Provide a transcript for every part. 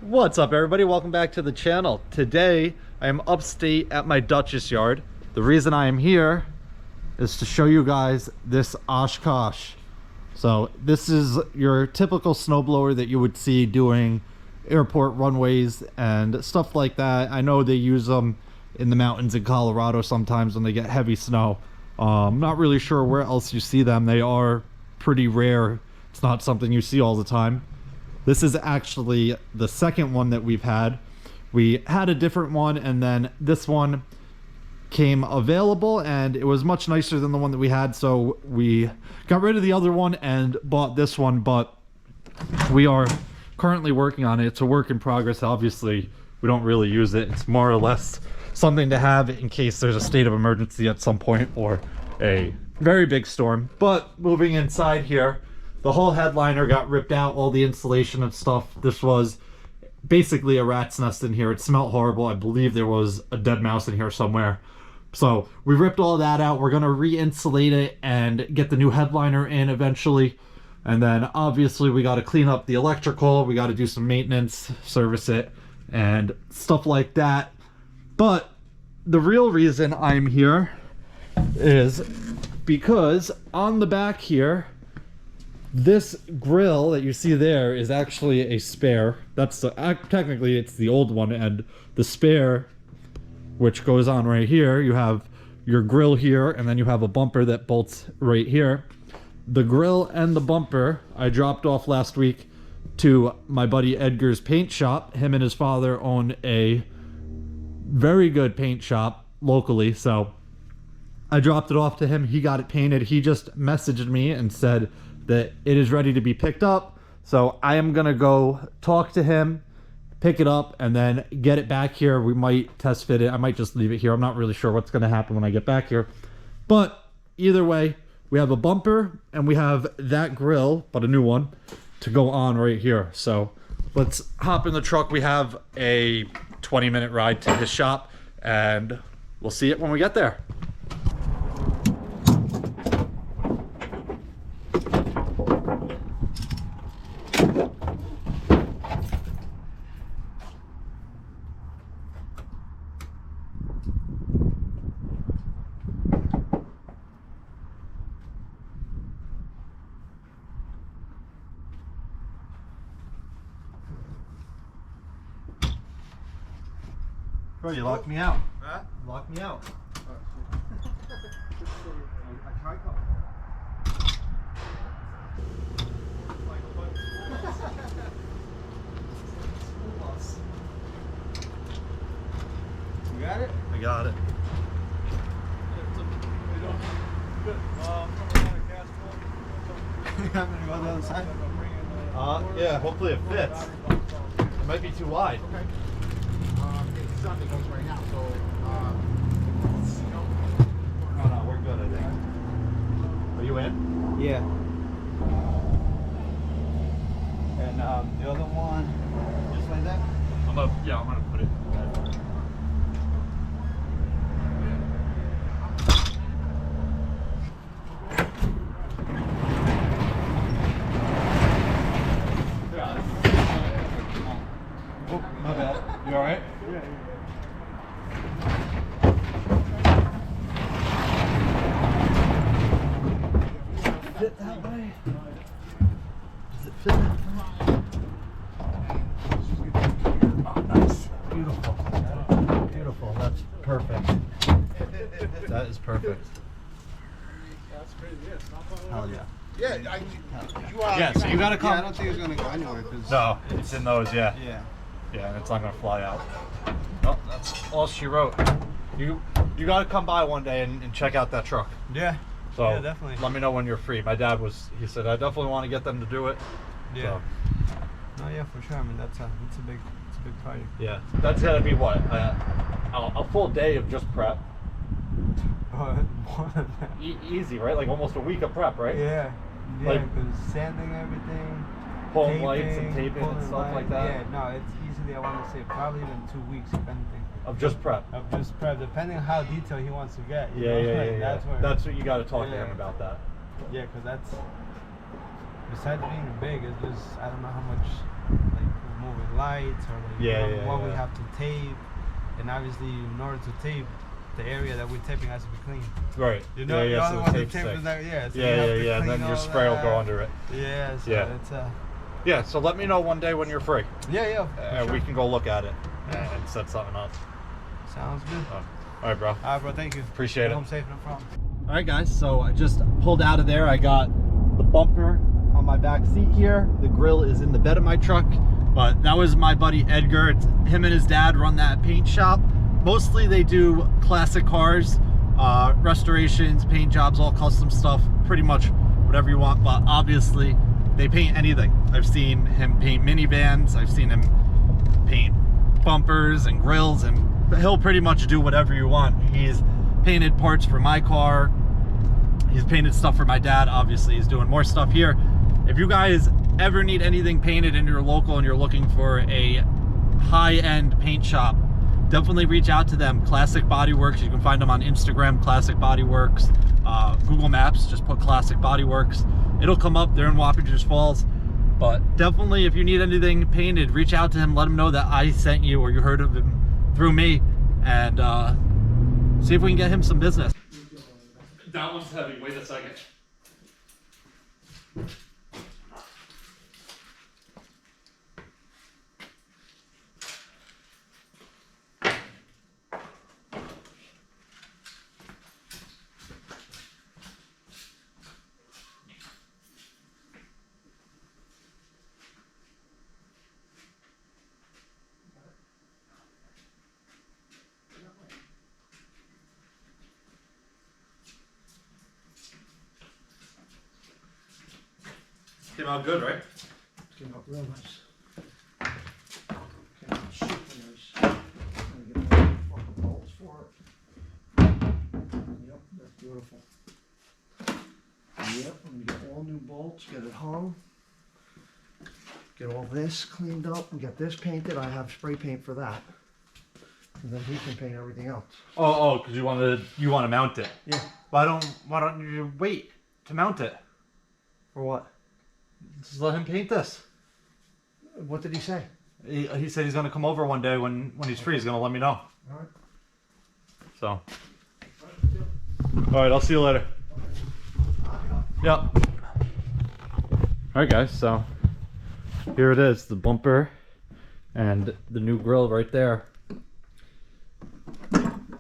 What's up, everybody? Welcome back to the channel. Today I am upstate at my Dutchess yard. The reason I am here is to show you guys this Oshkosh. So this is your typical snowblower that you would see doing airport runways and stuff like that. I know they use them in the mountains in Colorado sometimes when they get heavy snow. I'm not really sure where else you see them. They are pretty rare. It's not something you see all the time. This is actually the second one that we've had. We had a different one, and then this one came available, and it was much nicer than the one that we had, so we got rid of the other one and bought this one. But we are currently working on it. It's a work in progress. Obviously, we don't really use it. It's more or less something to have in case there's a state of emergency at some point or a very big storm. But moving inside here, the whole headliner got ripped out, all the insulation and stuff. This was basically a rat's nest in here. It smelled horrible. I believe there was a dead mouse in here somewhere. So we ripped all that out. We're gonna re-insulate it and get the new headliner in eventually. And then obviously we gotta clean up the electrical. We gotta do some maintenance, service it, and stuff like that. But the real reason I'm here is because on the back here, this grill that you see there is actually a spare. That's the, technically it's the old one, and the spare, which goes on right here, you have your grill here, and then you have a bumper that bolts right here. The grill and the bumper I dropped off last week to my buddy Edgar's paint shop. Him and his father own a very good paint shop locally, so I dropped it off to him. He got it painted. He just messaged me and said that it is ready to be picked up. So I am gonna go talk to him, pick it up, and then get it back here. We might test fit it. I might just leave it here. I'm not really sure what's gonna happen when I get back here. But either way, we have a bumper and we have that grill, but a new one, to go on right here. So let's hop in the truck. We have a 20-minute ride to his shop, and we'll see it when we get there. Bro, you locked me out. Huh? You locked me out. I tried calling. You got it? I got it. I'm gonna go on the other side. Yeah, hopefully it fits. It might be too wide. Okay. It's something goes right now, so No, we're good, I think. Are you in? yeah. And the other one, just like that. I'm gonna put it. Oh, my bad. You all right? Yeah. Fit that way? Does it fit that way? Oh, nice. Beautiful. Beautiful. That's perfect. That is perfect. Hell yeah. Yeah, Yeah, so you gotta come. Yeah, I don't think it's gonna go anywhere. Cause No, it's in those, yeah. Yeah. Yeah, and it's not gonna fly out. Oh, that's all she wrote. You gotta come by one day and check out that truck. Yeah. So Yeah, definitely. let me know when you're free. My dad he said, I definitely want to get them to do it. Yeah. So, No, yeah, for sure. I mean, it's a big project. yeah. That's gotta be what? A full day of just prep. More than that. Easy, right? Like almost a week of prep, right? Yeah. Yeah, Like- because sanding everything, Pulling lights and taping and pulling stuff like light. that. Yeah, no, it's easily, I want to say, probably even 2 weeks, if anything. Of just prep. Of just prep, depending on how detailed he wants to get. You Yeah, know? yeah, Like, yeah. That's where. That's what you got to talk to Yeah. him about that. Yeah, because that's besides being big, it's just I don't know how much like moving lights or like what we yeah. have to tape, and obviously in order to tape, the area that we're taping has to be clean. Right. You know, yeah, the so one the that tape's tape thick. is like, yeah. So Yeah. And then your spray will go under it. Yeah. So Yeah. it's Yeah. So let me know one day when you're free. yeah. And we can go look at it and set something up. Sounds good. All right, bro. All right, bro. Thank you. Appreciate Get it. home safe, no problem. All right, guys. So I just pulled out of there. I got the bumper on my back seat here. The grill is in the bed of my truck. But that was my buddy Edgar. It's him and his dad run that paint shop. Mostly they do classic cars, restorations, paint jobs, all custom stuff, pretty much whatever you want. But obviously they paint anything. I've seen him paint minivans. I've seen him paint bumpers and grills, and he'll pretty much do whatever you want. He's painted parts for my car. He's painted stuff for my dad. Obviously he's doing more stuff here. If you guys ever need anything painted in your local and you're looking for a high-end paint shop, definitely reach out to them. Classic Body Works. You can find them on Instagram, Classic Body Works. Google Maps, just put Classic Body Works. It'll come up. They're in Wappingers Falls. But definitely, if you need anything painted, reach out to him. Let him know that I sent you or you heard of him through me, and see if we can get him some business. That one's heavy. Wait a second. Came out good, right? Came out real nice. Came out super nice. I'm gonna get all the fucking bolts for it. Yep, that's beautiful. Yep, I'm gonna get all new bolts, get it hung. Get all this cleaned up and get this painted. I have spray paint for that. And then he can paint everything else. Oh, because you want to mount it. Yeah. Why don't you wait to mount it? For what? Just let him paint this. What did he say? He said he's gonna come over one day when he's free. He's gonna let me know. Alright. So. All right, I'll see you later. Yep. All right, guys. So here it is, the bumper and the new grill right there.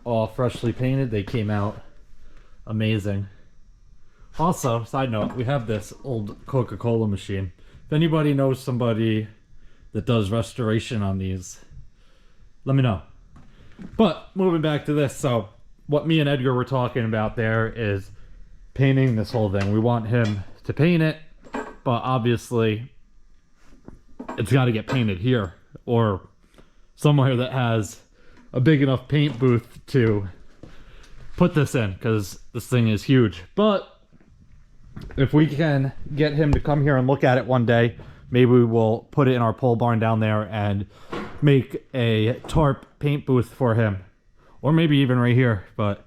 All freshly painted. They came out amazing. Also, side note, we have this old Coca-Cola machine. If anybody knows somebody that does restoration on these, let me know. But moving back to this, so what me and Edgar were talking about there is painting this whole thing. We want him to paint it, but obviously it's got to get painted here or somewhere that has a big enough paint booth to put this in, because this thing is huge. But if we can get him to come here and look at it one day, maybe we will put it in our pole barn down there and make a tarp paint booth for him. Or maybe even right here, but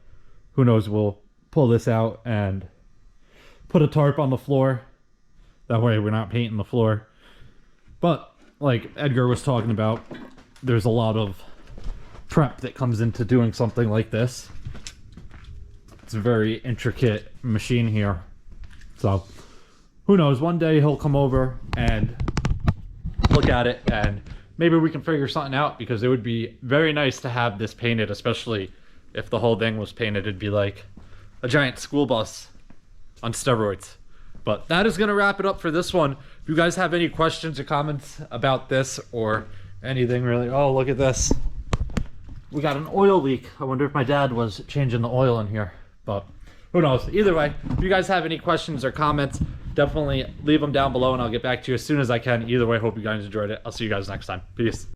who knows, we'll pull this out and put a tarp on the floor. That way we're not painting the floor. But like Edgar was talking about, there's a lot of prep that comes into doing something like this. It's a very intricate machine here. So, who knows, one day he'll come over and look at it and maybe we can figure something out, because it would be very nice to have this painted, especially if the whole thing was painted. It'd be like a giant school bus on steroids. But that is going to wrap it up for this one. If you guys have any questions or comments about this or anything really. Oh, look at this. We got an oil leak. I wonder if my dad was changing the oil in here, but who knows? Either way, if you guys have any questions or comments, definitely leave them down below and I'll get back to you as soon as I can. Either way, hope you guys enjoyed it. I'll see you guys next time. Peace.